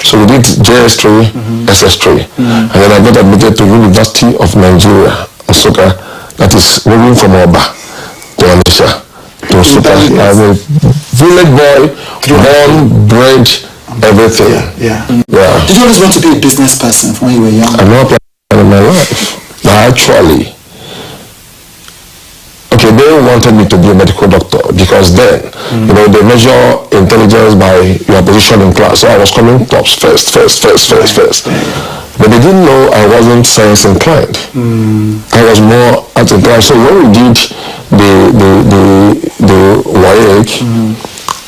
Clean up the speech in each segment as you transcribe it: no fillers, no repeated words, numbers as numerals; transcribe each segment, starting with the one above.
So we did JS3, SS3. And then I got admitted to University of Nigeria, Nsukka, that is moving from Oba to Onitsha to Nsukka. I'm a village boy, born, bred, everything. Yeah. Did you always want to be a business person when you were young? I'm not planning in my life. But actually, okay, they wanted me to be a medical doctor because then, you know, they measure intelligence by your position in class. So I was coming tops first. But they didn't know I wasn't science inclined. I was more art inclined. So when we did the WAEC,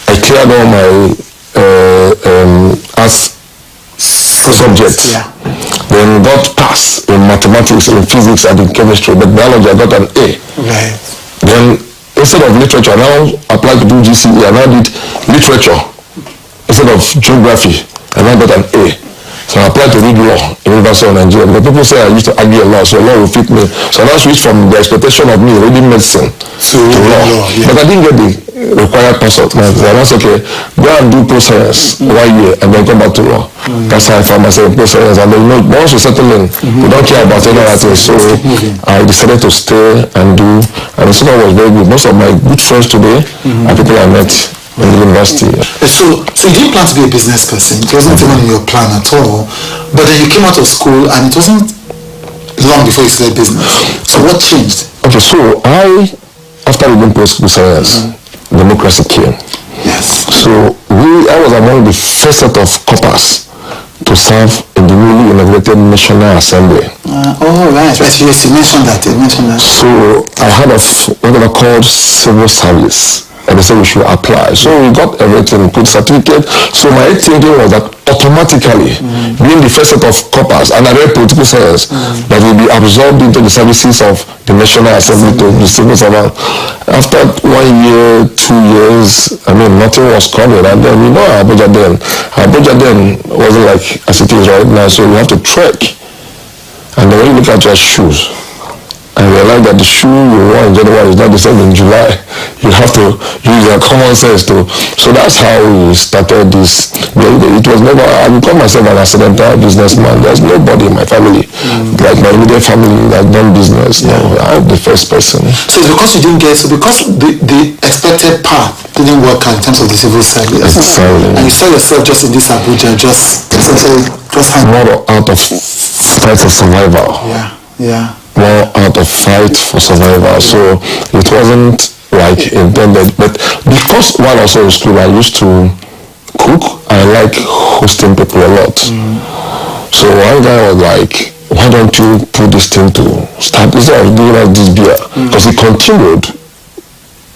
I cleared all my arts subjects. Then got pass in mathematics, in physics, and in chemistry. But biology, I got an A. Then instead of literature, I now applied to do GCE. I now did literature instead of geography. I now got an A. So I applied to read law in University of Nigeria because people say I used to argue a lot, so law will fit me. So I now switched from the expectation of me reading medicine to law. But I didn't get the required pass out. So that's okay. Go and do pro-science 1 year and then come back to law. That's how I found myself in pro-science. And then, you know, once you settle in, we don't care about any other things. So I decided to stay and do, and the student was very good. Most of my good friends today are people I met in the university. So you didn't plan to be a business person. It wasn't even in your plan at all. But then you came out of school and it wasn't long before you started business. So what changed? Okay, so after reading post-school science, democracy came. Yes. So I was among the first set of corpers to serve in the newly inaugurated National Assembly. Right. Yes, you mentioned that. So I had what they called civil service. And they said we should apply. So we got everything, put certificate. So my thinking was that automatically, being the first set of corpers, and I read political science, that will be absorbed into the services of the National Assembly to the civil servant. After 1 year, 2 years, I mean, nothing was coming. And then, you know, Abuja then wasn't like as it is right now. So you have to trek. And then when you look at your shoes, I realized that the shoe you wore in January is not the same in July. You have to use your common sense to. So that's how we started this. It was never, I become myself an accidental businessman. There's nobody in my family, like my immediate family, that done business. No, I'm the first person. So because you didn't get, because the expected path didn't work out in terms of the civil service. Exactly. And you saw yourself just in this Abuja, just more out of fight for survival. More out of fight for survival. So it wasn't like intended. But because while I was in school, I used to cook. I like hosting people a lot. So one guy was like, why don't you put this thing to start instead of doing like this beer? Because he continued,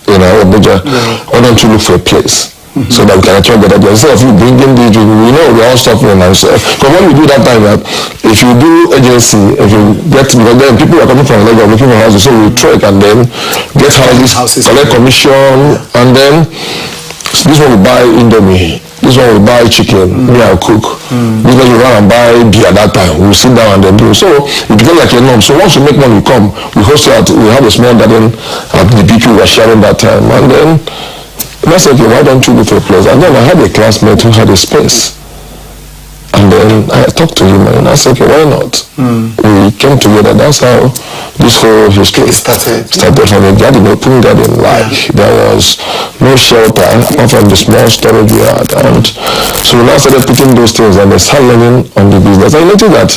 you know, Abuja, why don't you look for a place? So that we can actually get that. Instead of you bringing the, we know we're all suffering ourselves. Because when we do that time, if you do agency, if you get, because then people are coming from Lagos looking for houses, so we trek and then get houses, collect commission, and then this one we buy Indomie, this one we buy chicken, me I'll cook. This one we run and buy beer that time. We'll sit down and then do. So it became like a norm. So once we make money, we come, we host it we have a small garden at the beach we were sharing that time, and then I said, okay, why don't you go for a place? And then I had a classmate who had a space. And then I talked to him and I said, okay, why not? We came together. That's how this whole history started from a garden, open garden. Like there was no shelter apart from the small storage we had. And so we now started putting those things and they started learning on the business. I noticed that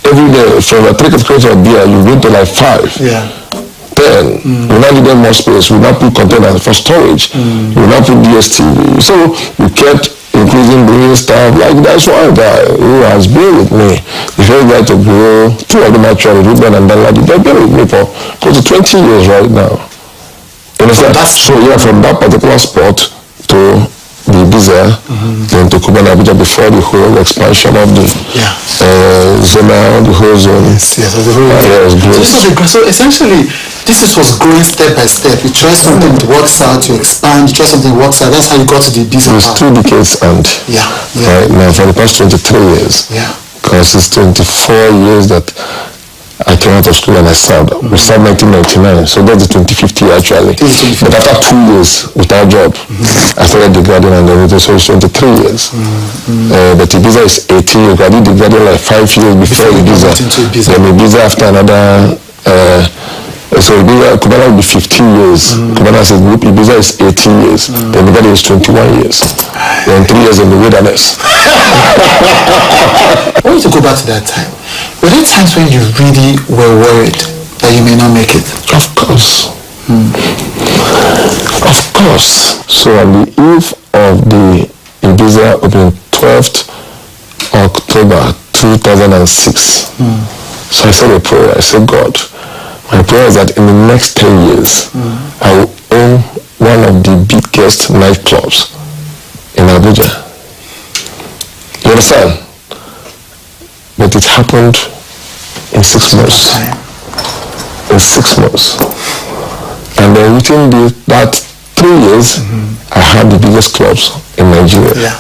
every day from a 3 crates of beer, you go to like 5. Then we now needed more space. We now put containers for storage. We now put DSTV. So we kept increasing, bringing stuff. Like that's one guy who has been with me. The first guy to grow 2 of them actually, Ruben and Danladi. They've been with me for close to 20 years right now. You understand? So yeah, from that particular spot to the Biza, then to CUBANA before the whole expansion of the zona, the whole zone. So essentially, this was growing step by step. You try something, it works out, you expand, you try something, it works out. That's how you got to the business. It was 2 decades and right now for the past 23 years. Because it's 24 years that I came out of school and I served. We served 1999, so that's the 25th year actually. But after 2 years without job, I started degrading, and then it was 23 years. But Ibiza is 18 years. I did degrading like 5 years before Ibiza. Then Ibiza after another, so Ibiza, CUBANA will be 15 years. CUBANA as a group, Ibiza is 18 years. Then degrading is 21 years. Then 3 years in the wilderness. I want to go back to that time. Were there times when you really were worried that you may not make it? Of course. Of course. So on the eve of the Ibiza opening, 12th October 2006, so I said a prayer. I said, God, my prayer is that in the next 10 years, I will own one of the biggest nightclubs in Abuja. You understand? But it happened in 6 months. In 6 months. And then within that 3 years, I had the biggest clubs in Nigeria.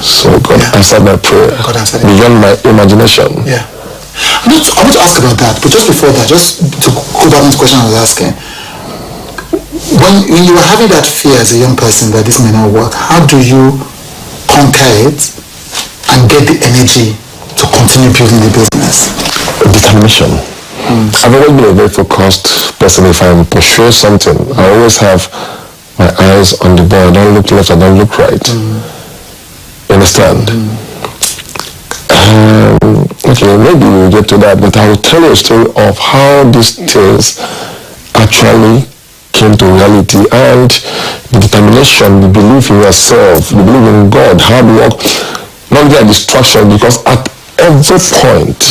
So God answered my prayer beyond my imagination. I want to ask about that, but just before that, just to go back to the question I was asking. When you were having that fear as a young person that this may not work, how do you conquer it and get the energy to continue building the business? Determination. I've always been a very focused person. If I'm pursuing something, I always have my eyes on the ball. I don't look left, I don't look right. You understand? Okay, maybe we'll get to that, but I will tell you a story of how these things actually came to reality, and the determination, the belief in yourself, the belief in God, hard work, not get distraction, because at every point,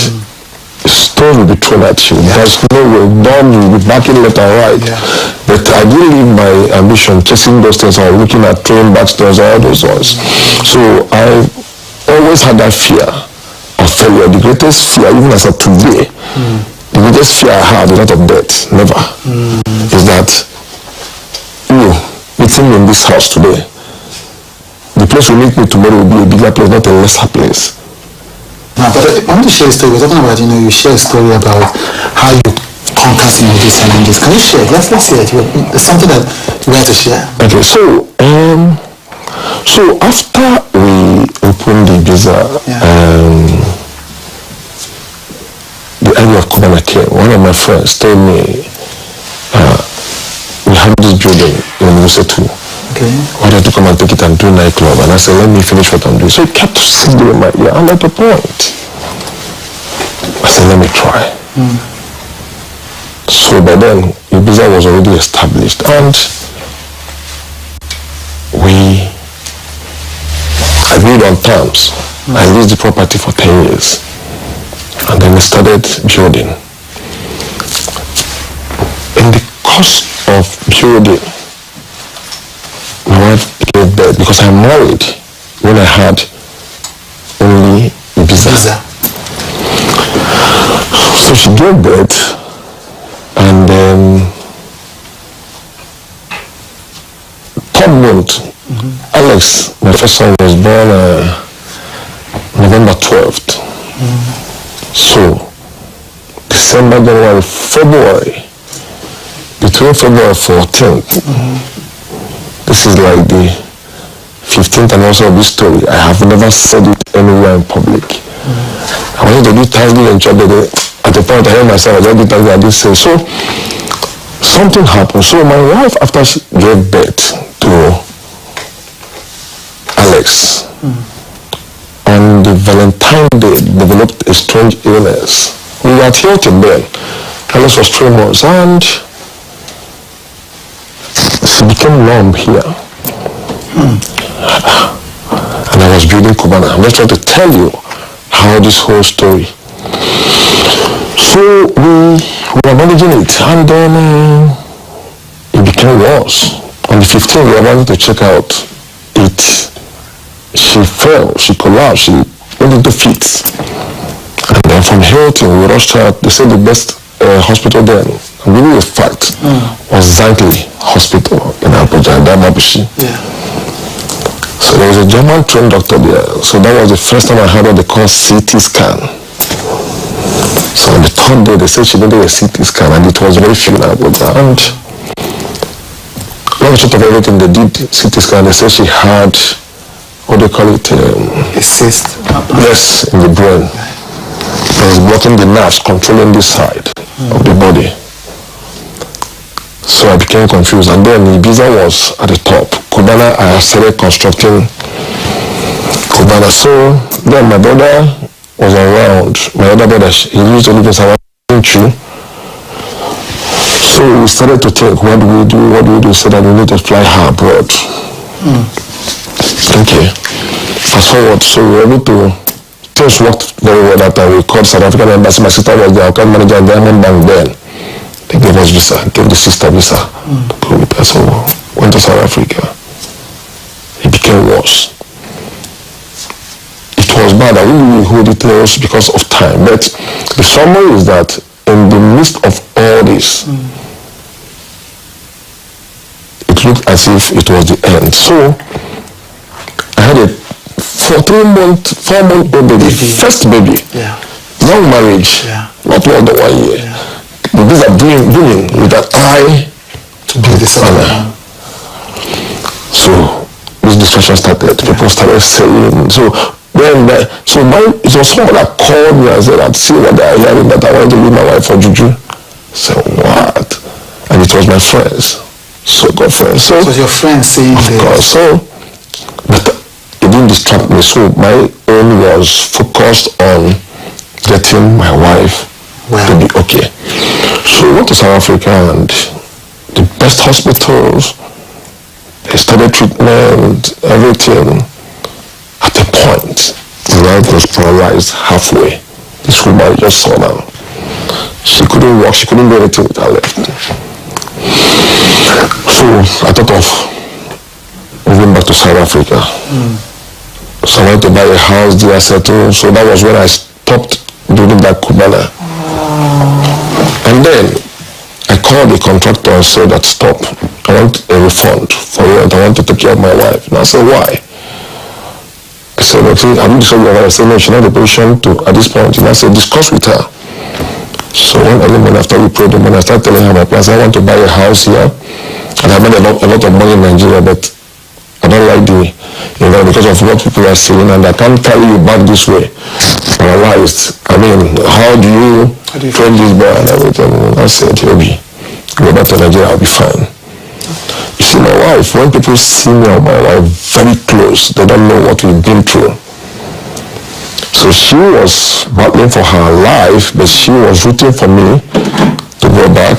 stone will be thrown at you. There's no way. Bomb will be backing left and right. But I didn't leave my ambition chasing those things or looking at throwing back stones or all those ones. So I always had that fear of failure. The greatest fear, even as of today, the greatest fear I had is not of death, never, is that you meeting me in this house today, the place you meet me tomorrow will be a bigger place, not a lesser place. Now, but I want to share a story. We're talking about, you share a story about how you conquer some of these challenges. Can you share? Let's hear it. It's something that you want to share. Okay, so after we opened the Ibiza, the idea of CUBANA came. One of my friends told me, we have this building in NUZO 2. Why don't you come and take it and do nightclub? And I said, let me finish what I'm doing. So it kept sitting in my ear. I'm at the point. I said, let me try. So by then, Ibiza was already established, and we agreed on terms. I leased the property for 10 years. And then we started building. In the course of building, my wife gave birth, because I'm married when I had only Ibiza. So she gave birth, and then third month, Alex, my first son, was born November 12th. So December, January, February, between February 14th, this is like the 15th anniversary of this story. I have never said it anywhere in public. I wanted to do Thanksgiving in church, but at the point I heard myself, I just did Thanksgiving, I didn't say. So something happened. So my wife, after she gave birth to Alex, on the Valentine Day, developed a strange illness. We were at Hilton then. Alex was 3 months, and she became numb here. And I was building CUBANA. I'm just trying to tell you how this whole story. So we were managing it, and then it became worse. On the 15th, we were wanting to check out it. She fell, she collapsed, she went into fits. And then from Hilton, we rushed her. They said the best hospital then, and really a fact, was Zankli Hospital in Abuja, in Damabushi. So there was a German trained doctor there. So that was the first time I heard what they call CT scan. So on the third day, they said she needed a CT scan, and it was very favorable. And long short of everything, they did CT scan. They said she had, what do they call it? A cyst. Yes, in the brain. It was blocking the nerves, controlling this side of the body. So I became confused. And then Ibiza was at the top. CUBANA, I started constructing CUBANA. So then my brother was around. My other brother, he used to live in CHUDE. So we started to think, what do we do? So that we need to fly her abroad. Okay. Fast forward, so we were able to, things worked very well that time. We called South African embassy. My sister was the account manager at Diamond Bank then. They gave us visa, gave the sister visa to go with us. So went to South Africa. It became worse. It was bad. I wouldn't really hold details because of time. But the summary is that in the midst of all this, it looked as if it was the end. So I had a 4-month baby, first baby, young marriage, not more than 1 year. These are doing with an eye to be the son. So this discussion started. People started saying, it was someone that called me and said, I'd seen what they are hearing, that I wanted to leave my wife for juju. So what? And it was my friends, so-called friends. So it was your friends saying this? Of course. So, but it didn't distract me. So my own was focused on getting my wife to be okay. So we went to South Africa and the best hospitals, they started treatment, everything. At a point, the wife was paralyzed halfway. This woman just saw now. She couldn't walk, she couldn't do anything with her left. So I thought of moving back to South Africa. So I wanted to buy a house there, settle. So that was when I stopped doing that CUBANA. And then I called the contractor and said that stop. I want a refund for rent. I want to take care of my wife. And I said, why? I said, okay, I'm just saying, I said, no, she's not the patient to at this point. And I said, discuss with her. So one element after we prayed, when I started telling her my plans, I want to buy a house here. And I made a lot of money in Nigeria, but I don't like because of what people are saying, and I can't carry you back this way. Paralyzed. I mean, how do you train this boy and everything? I said, OBI, go back to Nigeria, I'll be fine. You see, my wife, when people see me and my wife very close, they don't know what we've been through. So she was battling for her life, but she was rooting for me to go back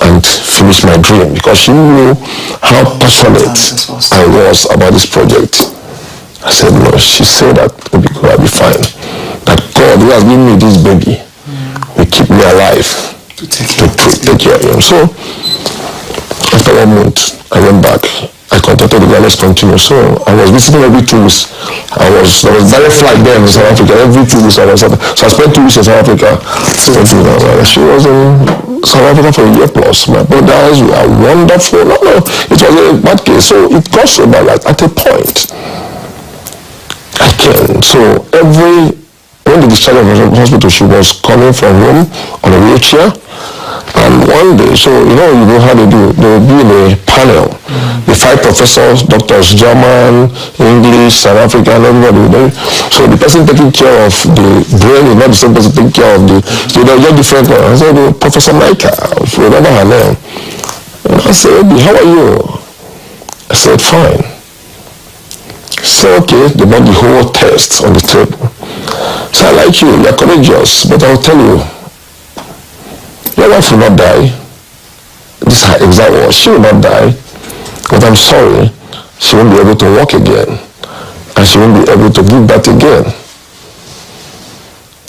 and finish my dream, because she knew how passionate I was about this project. I said, no. She said that I'll be fine. That God, who has given me this baby, will keep me alive to take care of him. So after 1 month, I went back. I contacted the guy, let's continue. So I was visiting every 2 weeks. There was direct flight there in South Africa. Every 2 weeks I was at. So I spent 2 weeks in South Africa. She was in South Africa for a year plus. My brothers were wonderful. No, it was a bad case. So it got so bad that at a point, I came. So when the discharge from the hospital, she was coming from home on a wheelchair. And one day, so you know how they do. They will be in a panel. The 5 professors, doctors, German, English, South African, everybody. So the person taking care of the brain is not the same person taking care of the. So they're just different. I said, Professor Micah, remember her name. And I said, how are you? I said, fine. So okay, they brought the whole test on the table. So I like you, you're courageous, but I'll tell you. Your wife will not die. This is her exact words. She will not die. But I'm sorry, she won't be able to walk again. And she won't be able to give birth again.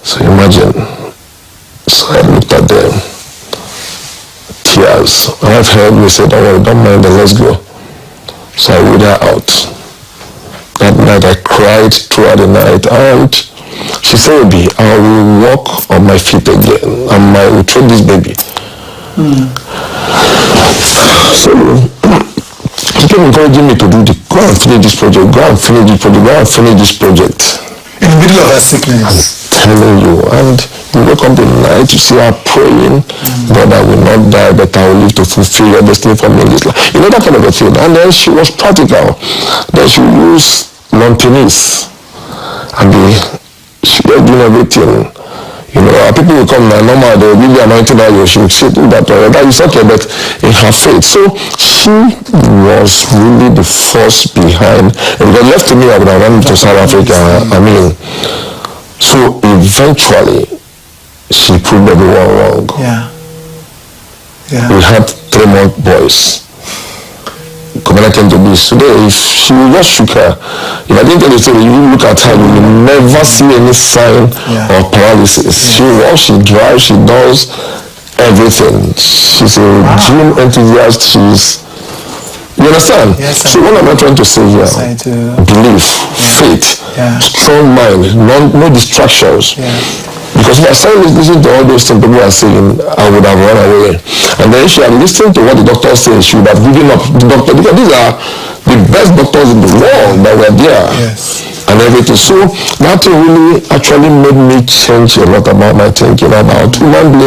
So imagine. So I looked at them. Tears. My wife heard me say, don't worry, don't mind, then let's go. So I wheeled her out. That night I cried throughout the night, and she said, Obi, I will walk on my feet again, and I will train this baby. So she kept encouraging me to go and finish this project, go and finish this project, go and finish this project. In the middle of her sickness. I'm telling you. And you wake up in the night, you see her praying, God, I will not die, but I will live to fulfill your destiny for me in this life. You know, that kind of a thing. And then she was practical. Then she used non-tennis. And she was doing everything. You know, people will come now, normal, they will give you anointing oil, she will say, do that, that is okay, but in her faith. So she was really the force behind, and because left to me, I would have went to South Africa, so eventually, she proved everyone wrong. Yeah. We had 3 more boys. CUBANA came to this. Today, if she just shook her, if I didn't tell you the story, you look at her, you will never see any sign of paralysis. She walks, she drives, she does everything. She's a gym enthusiast. You understand? Yes, so what am I trying to say here? Belief, faith, strong mind, no distractions. Because if I started listening to all those things people are saying, I would have run away. And then she had listened to what the doctor said, she would have given up. The doctor, because these are the best doctors in the world that were there. And everything. So that really actually made me change a lot about my thinking about human beings